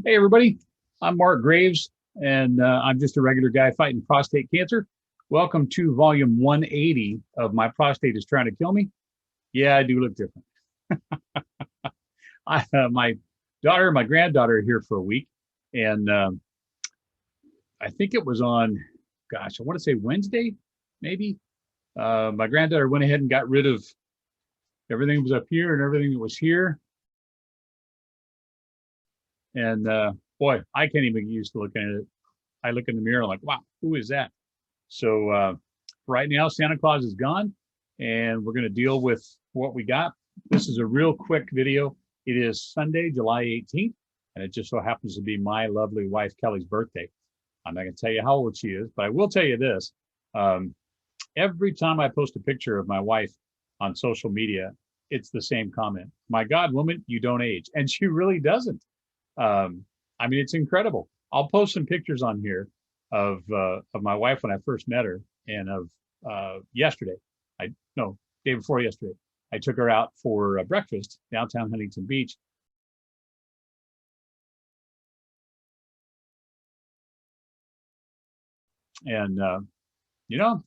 Hey, everybody. I'm Mark Graves, and I'm just a regular guy fighting prostate cancer. Welcome to volume 180 of My Prostate is Trying to Kill Me. Yeah, I do look different. My daughter and my granddaughter are here for a week, and I think it was on, gosh, I want to say Wednesday, maybe. My granddaughter went ahead and got rid of everything that was up here and everything that was here. And boy, I can't even get used to looking at it. I look in the mirror like, wow, who is that? So right now, Santa Claus is gone, and we're going to deal with what we got. This is a real quick video. It is Sunday, July 18th, and it just so happens to be my lovely wife, Kelly's birthday. I'm not going to tell you how old she is, but I will tell you this. Every time I post a picture of my wife on social media, it's the same comment. My God, woman, you don't age. And she really doesn't. I mean, it's incredible. I'll post some pictures on here of my wife when I first met her, and of yesterday. Day before yesterday. I took her out for breakfast downtown Huntington Beach. And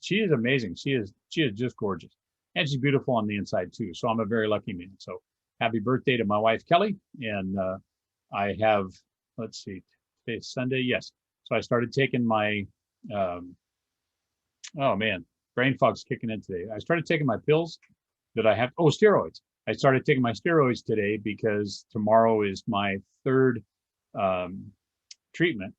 she is amazing. She is just gorgeous, and she's beautiful on the inside too. So I'm a very lucky man. So happy birthday to my wife Kelly. And I have, let's see, today's Sunday. Yes. So I started taking my, oh man, brain fog's kicking in today. I started taking my pills that I have. Oh, steroids. I started taking my steroids today because tomorrow is my third treatment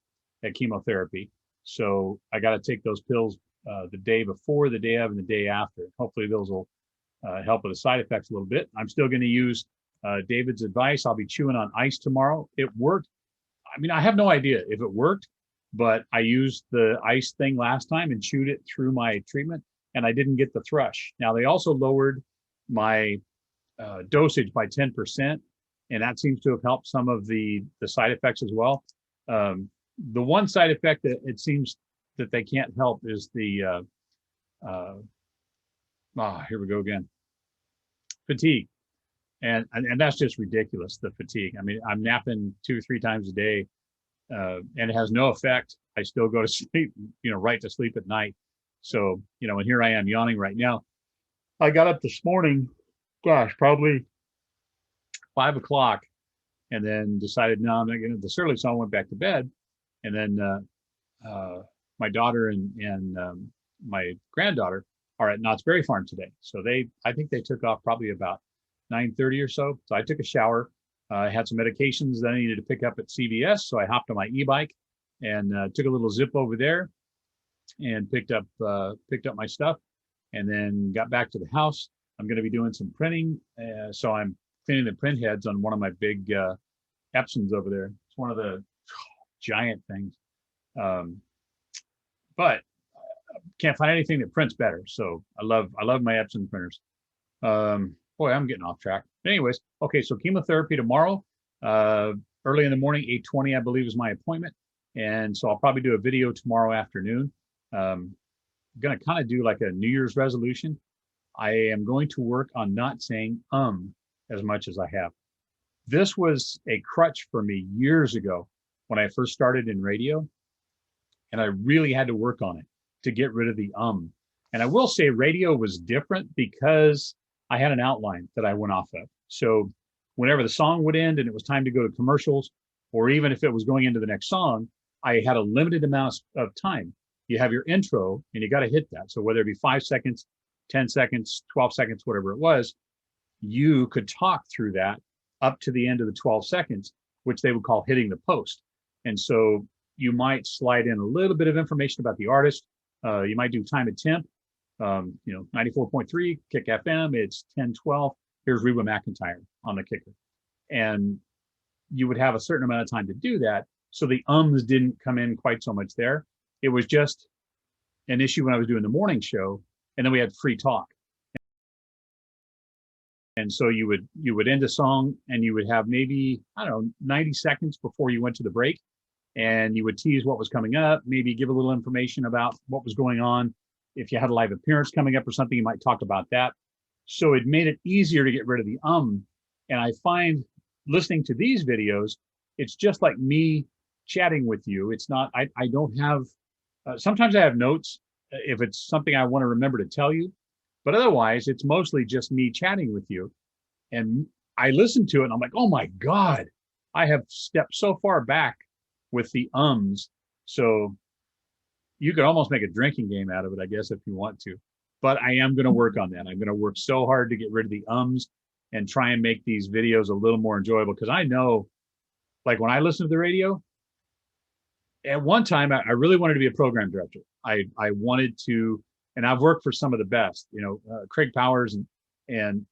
at chemotherapy. So I got to take those pills the day before, the day of, and the day after. Hopefully those will help with the side effects a little bit. I'm still going to use David's advice. I'll be chewing on ice tomorrow. It worked. I mean, I have no idea if it worked, but I used the ice thing last time and chewed it through my treatment, and I didn't get the thrush. Now, they also lowered my dosage by 10%, and that seems to have helped some of the side effects as well. The one side effect that it seems that they can't help is the, here we go again, fatigue. And that's just ridiculous, the fatigue. I mean, I'm napping 2 or 3 times a day, and it has no effect. I still go to sleep, right to sleep at night. So, and here I am yawning right now. I got up this morning, gosh, probably 5 o'clock, and then decided, no, I'm not getting this early. So I went back to bed. And then my daughter and my granddaughter are at Knott's Berry Farm today. So I think they took off probably about 9:30 or so. So I took a shower. I had some medications that I needed to pick up at CVS. So I hopped on my e-bike and took a little zip over there and picked up my stuff, and then got back to the house. I'm going to be doing some printing. So I'm thinning the print heads on one of my big Epsons over there. It's one of the giant things. But can't find anything that prints better. So I love my Epson printers. Boy, I'm getting off track. But anyways, okay, so chemotherapy tomorrow, early in the morning, 8:20, I believe, is my appointment. And so I'll probably do a video tomorrow afternoon. I'm going to kind of do like a New Year's resolution. I am going to work on not saying as much as I have. This was a crutch for me years ago when I first started in radio, and I really had to work on it to get rid of the And I will say radio was different because I had an outline that I went off of. So whenever the song would end and it was time to go to commercials, or even if it was going into the next song, I had a limited amount of time. You have your intro and you got to hit that. So whether it be 5 seconds, 10 seconds, 12 seconds, whatever it was, you could talk through that up to the end of the 12 seconds, which they would call hitting the post. And so you might slide in a little bit of information about the artist. You might do time and temp. 94.3 Kick FM, it's 10:12. Here's Reba McEntire on the kicker. And you would have a certain amount of time to do that. So the ums didn't come in quite so much there. It was just an issue when I was doing the morning show, and then we had free talk. And so you would end a song and you would have maybe, 90 seconds before you went to the break, and you would tease what was coming up, maybe give a little information about what was going on. If you had a live appearance coming up or something, you might talk about that. So it made it easier to get rid of the And I find listening to these videos, it's just like me chatting with you. It's not, I don't have, sometimes I have notes if it's something I want to remember to tell you, but otherwise it's mostly just me chatting with you. And I listen to it and I'm like, oh my God, I have stepped so far back with the ums. So you could almost make a drinking game out of it, I guess, if you want to. But I am going to work on that. I'm going to work so hard to get rid of the ums and try and make these videos a little more enjoyable. Because I know, like when I listen to the radio, at one time, I really wanted to be a program director. I wanted to, and I've worked for some of the best, Craig Powers, and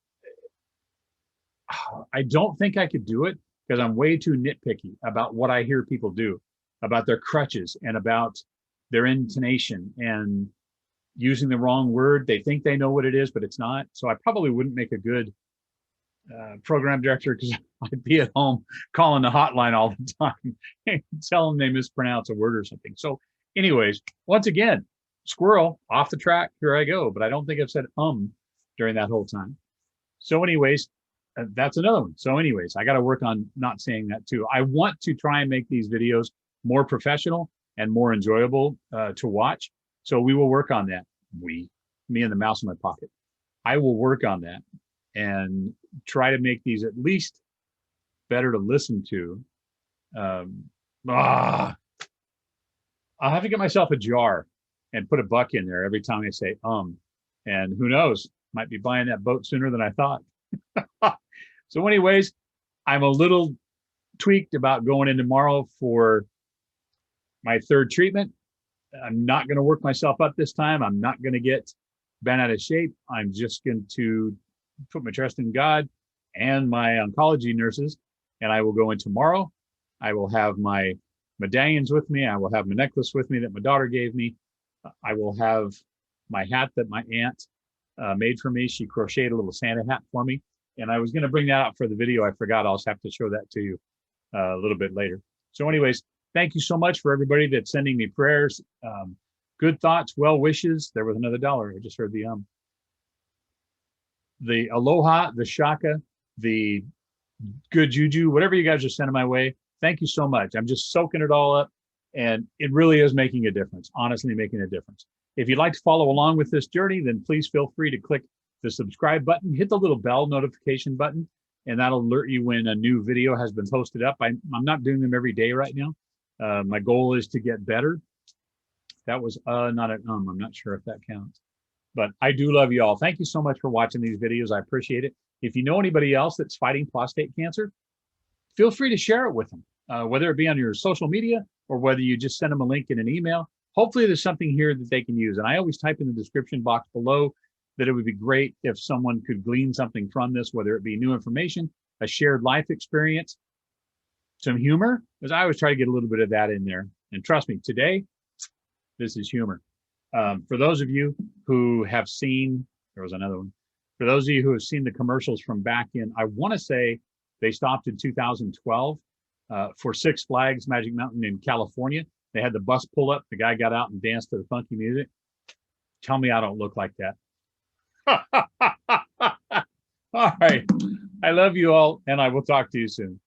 I don't think I could do it because I'm way too nitpicky about what I hear people do, about their crutches and about their intonation and using the wrong word. They think they know what it is, but it's not. So I probably wouldn't make a good program director because I'd be at home calling the hotline all the time and tell them they mispronounce a word or something. So anyways, once again, squirrel off the track. Here I go. But I don't think I've said during that whole time. So anyways, that's another one. So anyways, I got to work on not saying that too. I want to try and make these videos more professional and more enjoyable to watch. So we will work on that. Me and the mouse in my pocket. I will work on that and try to make these at least better to listen to. I'll have to get myself a jar and put a buck in there every time I say and who knows, might be buying that boat sooner than I thought. So anyways, I'm a little tweaked about going in tomorrow for my third treatment. I'm not going to work myself up this time. I'm not going to get bent out of shape. I'm just going to put my trust in God and my oncology nurses, and I will go in tomorrow. I will have my medallions with me. I will have my necklace with me that my daughter gave me. I will have my hat that my aunt made for me. She crocheted a little Santa hat for me, and I was going to bring that out for the video. I forgot. I'll just have to show that to you a little bit later. So anyways, thank you so much for everybody that's sending me prayers, good thoughts, well wishes. There was another dollar. I just heard the aloha, the shaka, the good juju, whatever you guys are sending my way. Thank you so much. I'm just soaking it all up, and it really is making a difference, honestly making a difference. If you'd like to follow along with this journey, then please feel free to click the subscribe button, hit the little bell notification button, and that'll alert you when a new video has been posted up. I'm not doing them every day right now. My goal is to get better. That was not an I'm not sure if that counts. But I do love you all. Thank you so much for watching these videos. I appreciate it. If you know anybody else that's fighting prostate cancer, feel free to share it with them, whether it be on your social media or whether you just send them a link in an email. Hopefully there's something here that they can use. And I always type in the description box below that it would be great if someone could glean something from this, whether it be new information, a shared life experience, some humor, because I always try to get a little bit of that in there. And trust me, today, this is humor. For those of you who have seen, there was another one. For those of you who have seen the commercials from back in, I want to say they stopped in 2012 for Six Flags Magic Mountain in California. They had the bus pull up. The guy got out and danced to the funky music. Tell me I don't look like that. All right. I love you all, and I will talk to you soon.